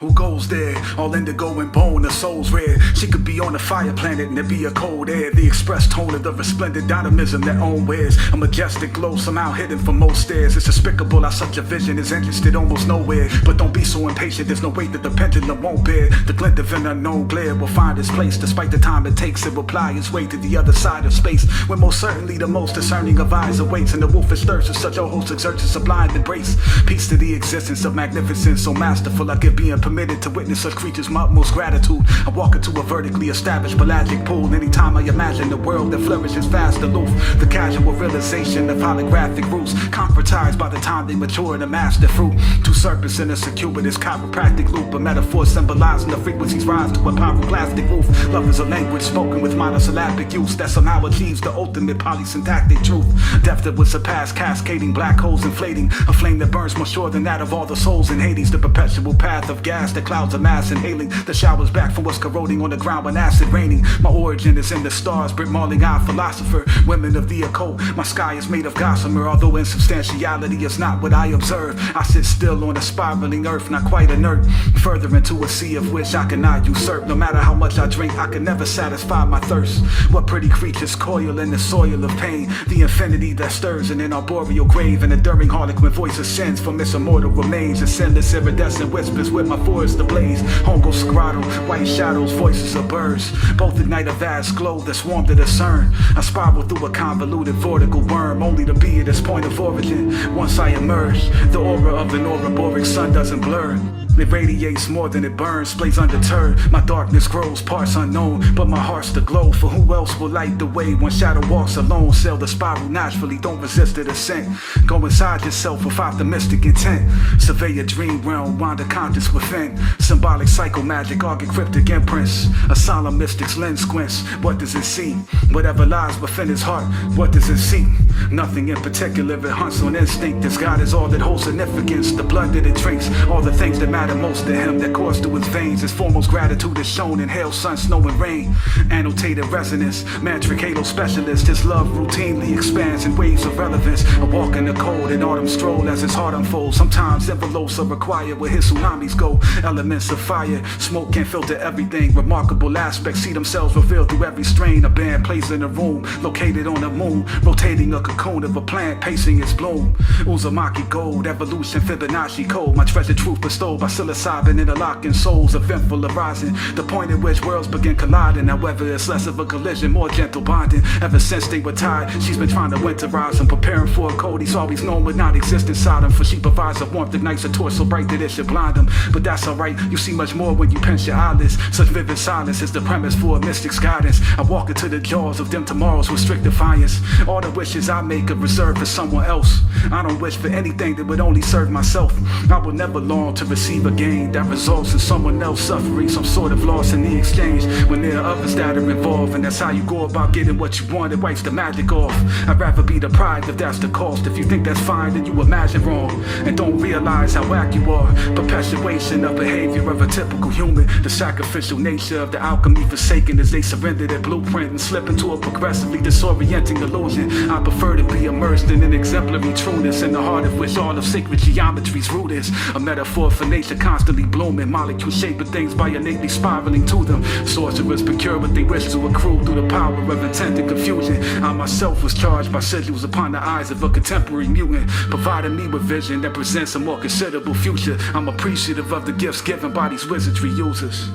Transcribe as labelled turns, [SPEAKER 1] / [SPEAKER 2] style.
[SPEAKER 1] Who goes there? All indigo and bone, the soul's red. She could be on a fire planet and there be a cold air. The express tone of the resplendent dynamism that own wears. A majestic glow somehow hidden from most stares. It's despicable how such a vision is interested almost nowhere. But don't be so impatient, there's no weight that the pendulum won't bear. The glint of an unknown glare will find its place. Despite the time it takes, it will ply its way to the other side of space, where most certainly the most discerning of eyes awaits. And the wolfish thirst of such a host exerts a sublime embrace. Peace to the existence of magnificence so masterful, I give being permitted to witness such creatures my utmost gratitude. I walk into a vertically established pelagic pool anytime I imagine a world that flourishes fast aloof. The casual realization of holographic roots, concretized by the time they mature and amass their fruit. Two serpents in a circuitous chiropractic loop, a metaphor symbolizing the frequencies rise to a pyroclastic roof. Love is a language spoken with monosyllabic use that somehow achieves the ultimate polysyntactic truth. Depth that would surpass cascading black holes inflating, a flame that burns more sure than that of all the souls in Hades. The perpetual path of gas that clouds a mass inhaling the showers back from what's corroding on the ground when acid raining. My origin is in the stars, Brit Marling-eyed philosopher, women of the occult. My sky is made of gossamer, although insubstantiality is not what I observe. I sit still on a spiraling earth, not quite inert, further into a sea of which I cannot usurp. No matter how much I drink, I can never satisfy my thirst. What pretty creatures coil in the soil of pain, the infinity that stirs in an arboreal grave. An enduring harlequin voice ascends from its immortal remains, and endless iridescent whispers with my forest ablaze. Hongo scrotal, white shadows, voices of birds, both ignite a vast glow that's warm to discern. I spiral through a convoluted vortical worm, only to be at its point of origin. Once I emerge, the aura of an auroboric sun doesn't blur. It radiates more than it burns, blaze undeterred. My darkness grows, parts unknown, but my heart's the glow. For who else will light the way when shadow walks alone? Sail the spiral naturally, don't resist the descent. Go inside yourself with optimistic intent. Survey your dream realm, wander conscious within. Symbolic psycho magic, argue cryptic imprints. A solemn mystic's lens squints. What does it see? Whatever lies within his heart, what does it see? Nothing in particular, it hunts on instinct. This God is all that holds significance. The blood that it drinks, all the things that matter most to him that course through his veins. His foremost gratitude is shown in hail, sun, snow, and rain. Annotated resonance, mantric halo specialist. His love routinely expands in waves of relevance. A walk in the cold, an autumn stroll as his heart unfolds. Sometimes envelopes are required where his tsunamis go. Elements of fire, smoke can filter everything. Remarkable aspects see themselves revealed through every strain. A band plays in a room, located on the moon, rotating a cocoon of a plant, pacing its bloom. Uzumaki gold, evolution, Fibonacci code. My treasured truth bestowed by psilocybin, interlocking souls, eventful arising. The point at which worlds begin colliding. However, it's less of a collision, more gentle bonding. Ever since they were tied, she's been trying to winterize him, preparing for a cold he's always known would not exist inside him. For she provides a warmth that ignites a torch so bright that it should blind him. But that's alright, you see much more when you pinch your eyelids. Such vivid silence is the premise for a mystic's guidance. I walk into the jaws of dim tomorrows with strict defiance. All the wishes I make are reserved for someone else. I don't wish for anything that would only serve myself. I will never long to receive a gain that results in someone else suffering some sort of loss in the exchange. When there are others that are involved, and that's how you go about getting what you want, it wipes the magic off. I'd rather be deprived if that's the cost. If you think that's fine, then you imagine wrong and don't realize how whack you are. Perpetuation of behavior of a typical human. The sacrificial nature of the alchemy forsaken as they surrender their blueprint and slip into a progressively disorienting illusion. I prefer to be immersed in an exemplary trueness, in the heart of which all of sacred geometry's root is. A metaphor for nature constantly blooming, molecules shaping things by innately spiraling to them. Sorcerers procure what they wish to accrue through the power of intent and confusion. I myself was charged by sigils upon the eyes of a contemporary mutant, providing me with vision that presents a more considerable future. I'm appreciative of the gifts given by these wizardry users.